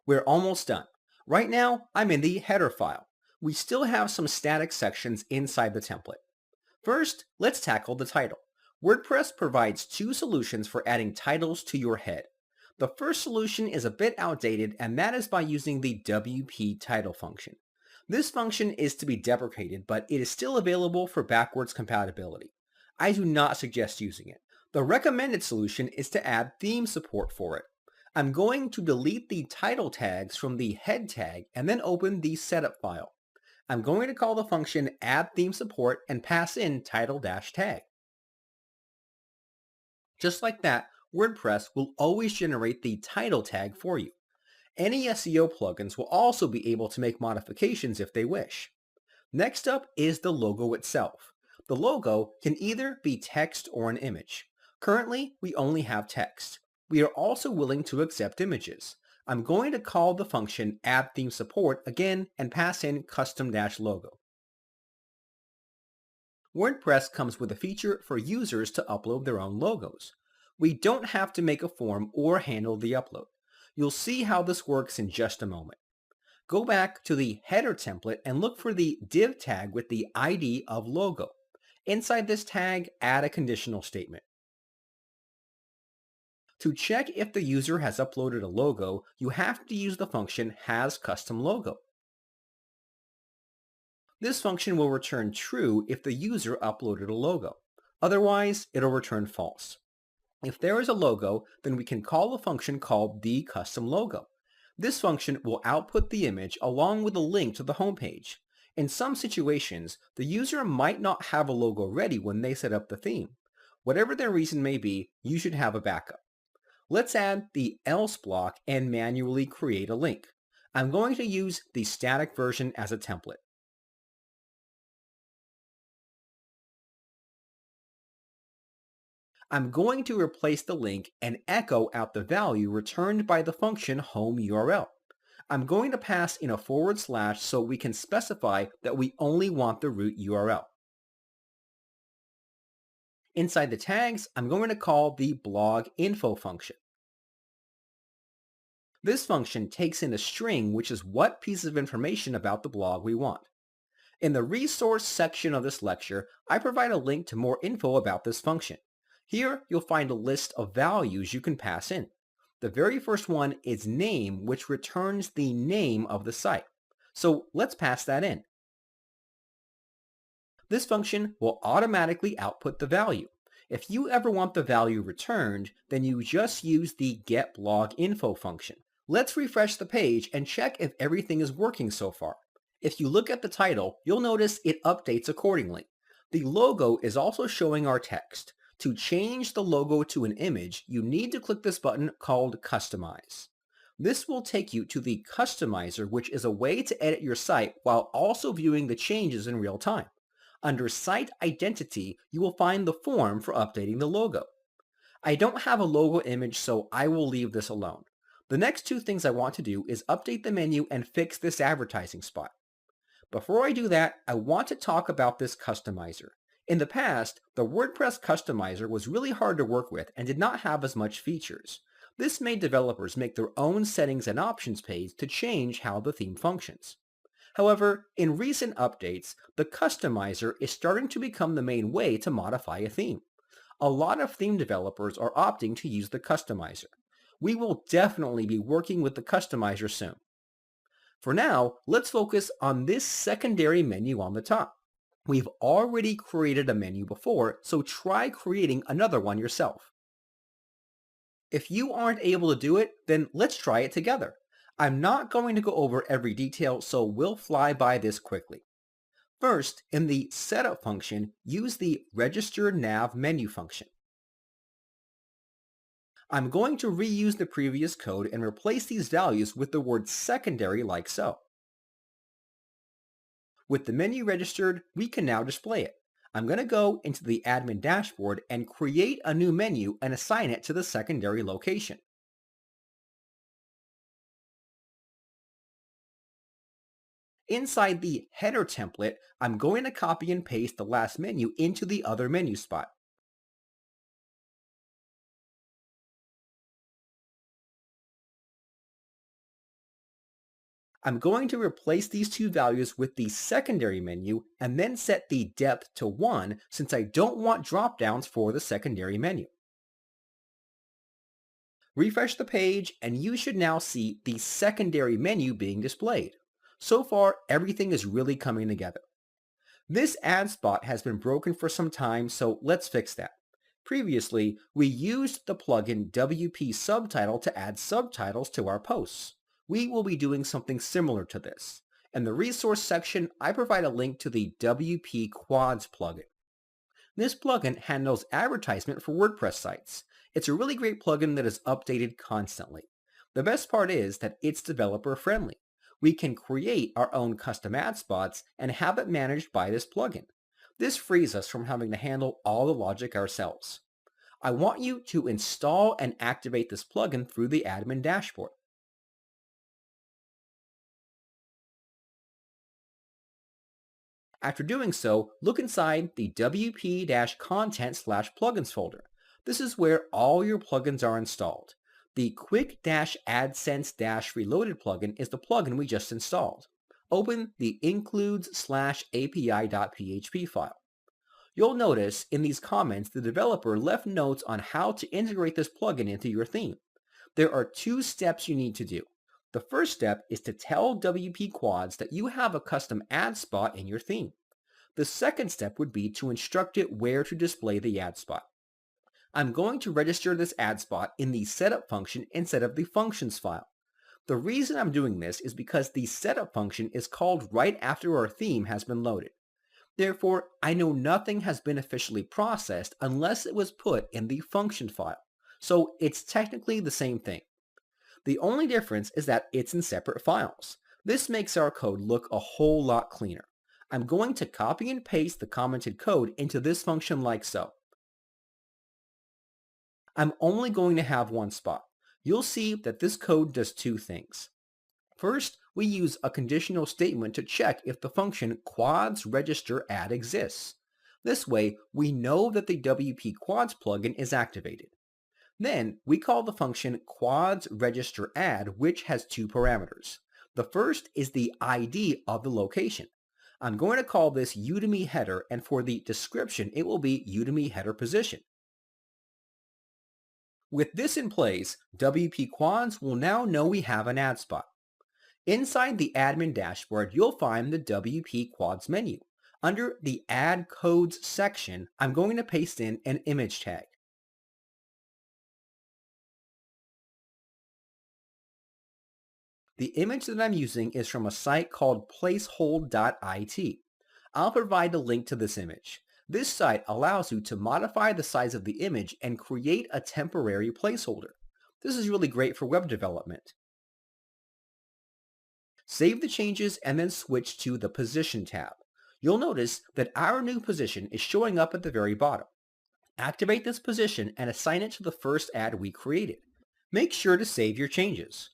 We're almost done. Right now, I'm in the header file. We still have some static sections inside the template. First, let's tackle the title. WordPress provides two solutions for adding titles to your head. The first solution is a bit outdated, and that is by using the WP title function. This function is to be deprecated, but it is still available for backwards compatibility. I do not suggest using it. The recommended solution is to add theme support for it. I'm going to delete the title tags from the head tag and then open the setup file. I'm going to call the function add theme support and pass in title-tag. Just like that, WordPress will always generate the title tag for you. Any SEO plugins will also be able to make modifications if they wish. Next up is the logo itself. The logo can either be text or an image. Currently, we only have text. We are also willing to accept images. I'm going to call the function addThemeSupport again and pass in custom-logo. WordPress comes with a feature for users to upload their own logos. We don't have to make a form or handle the upload. You'll see how this works in just a moment. Go back to the header template and look for the div tag with the ID of logo. Inside this tag, add a conditional statement. To check if the user has uploaded a logo, you have to use the function hasCustomLogo. This function will return true if the user uploaded a logo. Otherwise, it'll return false. If there is a logo, then we can call a function called theCustomLogo. This function will output the image along with a link to the homepage. In some situations, the user might not have a logo ready when they set up the theme. Whatever their reason may be, you should have a backup. Let's add the else block and manually create a link. I'm going to use the static version as a template. I'm going to replace the link and echo out the value returned by the function home URL. I'm going to pass in a / so we can specify that we only want the root URL. Inside the tags, I'm going to call the blog info function. This function takes in a string, which is what piece of information about the blog we want. In the resource section of this lecture, I provide a link to more info about this function. Here, you'll find a list of values you can pass in. The very first one is name, which returns the name of the site. So let's pass that in. This function will automatically output the value. If you ever want the value returned, then you just use the getBlogInfo function. Let's refresh the page and check if everything is working so far. If you look at the title, you'll notice it updates accordingly. The logo is also showing our text. To change the logo to an image, you need to click this button called Customize. This will take you to the Customizer, which is a way to edit your site while also viewing the changes in real time. Under Site Identity, you will find the form for updating the logo. I don't have a logo image, so I will leave this alone. The next two things I want to do is update the menu and fix this advertising spot. Before I do that, I want to talk about this customizer. In the past, the WordPress customizer was really hard to work with and did not have as much features. This made developers make their own settings and options page to change how the theme functions. However, in recent updates, the customizer is starting to become the main way to modify a theme. A lot of theme developers are opting to use the customizer. We will definitely be working with the customizer soon. For now, let's focus on this secondary menu on the top. We've already created a menu before, so try creating another one yourself. If you aren't able to do it, then let's try it together. I'm not going to go over every detail, so we'll fly by this quickly. First, in the setup function, use the register nav menu function. I'm going to reuse the previous code and replace these values with the word secondary like so. With the menu registered, we can now display it. I'm going to go into the admin dashboard and create a new menu and assign it to the secondary location. Inside the header template, I'm going to copy and paste the last menu into the other menu spot. I'm going to replace these two values with the secondary menu and then set the depth to 1 since I don't want drop-downs for the secondary menu. Refresh the page and you should now see the secondary menu being displayed. So far, everything is really coming together. This ad spot has been broken for some time, so let's fix that. Previously, we used the plugin WP Subtitle to add subtitles to our posts. We will be doing something similar to this. In the resource section, I provide a link to the WP Quads plugin. This plugin handles advertisement for WordPress sites. It's a really great plugin that is updated constantly. The best part is that it's developer friendly. We can create our own custom ad spots and have it managed by this plugin. This frees us from having to handle all the logic ourselves. I want you to install and activate this plugin through the admin dashboard. After doing so, look inside the wp-content/plugins folder. This is where all your plugins are installed. The Quick-AdSense-Reloaded plugin is the plugin we just installed. Open the includes/api.php file. You'll notice in these comments the developer left notes on how to integrate this plugin into your theme. There are 2 steps you need to do. The first step is to tell WP Quads that you have a custom ad spot in your theme. The second step would be to instruct it where to display the ad spot. I'm going to register this ad spot in the setup function instead of the functions file. The reason I'm doing this is because the setup function is called right after our theme has been loaded. Therefore, I know nothing has been officially processed unless it was put in the function file. So it's technically the same thing. The only difference is that it's in separate files. This makes our code look a whole lot cleaner. I'm going to copy and paste the commented code into this function like so. I'm only going to have one spot. You'll see that this code does 2 things. First, we use a conditional statement to check if the function quads register add exists. This way, we know that the WP Quads plugin is activated. Then, we call the function quads register add, which has 2 parameters. The first is the ID of the location. I'm going to call this Udemy header, and for the description, it will be Udemy header position. With this in place, WP Quads will now know we have an ad spot. Inside the admin dashboard, you'll find the WP Quads menu. Under the Add Codes section, I'm going to paste in an image tag. The image that I'm using is from a site called placehold.it. I'll provide a link to this image. This site allows you to modify the size of the image and create a temporary placeholder. This is really great for web development. Save the changes and then switch to the Position tab. You'll notice that our new position is showing up at the very bottom. Activate this position and assign it to the first ad we created. Make sure to save your changes.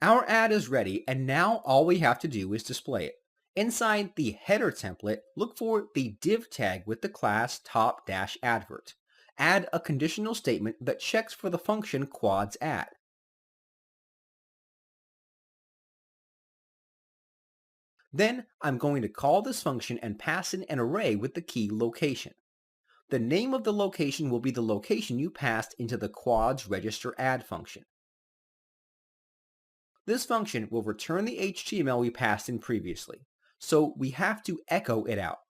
Our ad is ready, and now all we have to do is display it. Inside the header template, look for the div tag with the class top-advert. Add a conditional statement that checks for the function quads add. Then I'm going to call this function and pass in an array with the key location. The name of the location will be the location you passed into the quads register add function. This function will return the HTML we passed in previously, so we have to echo it out.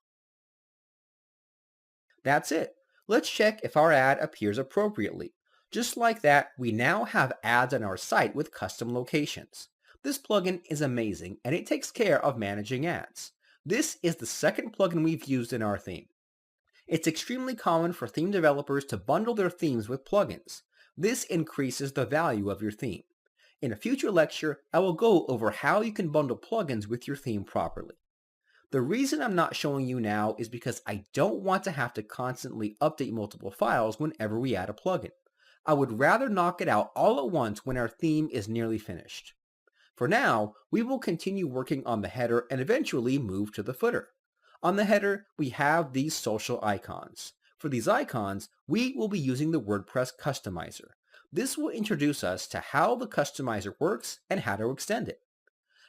That's it. Let's check if our ad appears appropriately. Just like that, we now have ads on our site with custom locations. This plugin is amazing, and it takes care of managing ads. This is the second plugin we've used in our theme. It's extremely common for theme developers to bundle their themes with plugins. This increases the value of your theme. In a future lecture, I will go over how you can bundle plugins with your theme properly. The reason I'm not showing you now is because I don't want to have to constantly update multiple files whenever we add a plugin. I would rather knock it out all at once when our theme is nearly finished. For now, we will continue working on the header and eventually move to the footer. On the header, we have these social icons. For these icons, we will be using the WordPress customizer. This will introduce us to how the customizer works and how to extend it.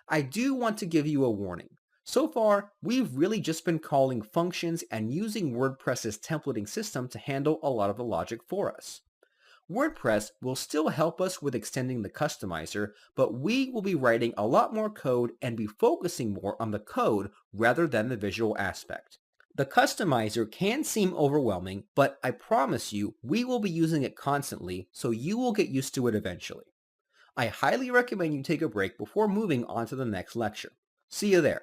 I do want to give you a warning. So far, we've really just been calling functions and using WordPress's templating system to handle a lot of the logic for us. WordPress will still help us with extending the customizer, but we will be writing a lot more code and be focusing more on the code rather than the visual aspect. The customizer can seem overwhelming, but I promise you we will be using it constantly, so you will get used to it eventually. I highly recommend you take a break before moving on to the next lecture. See you there.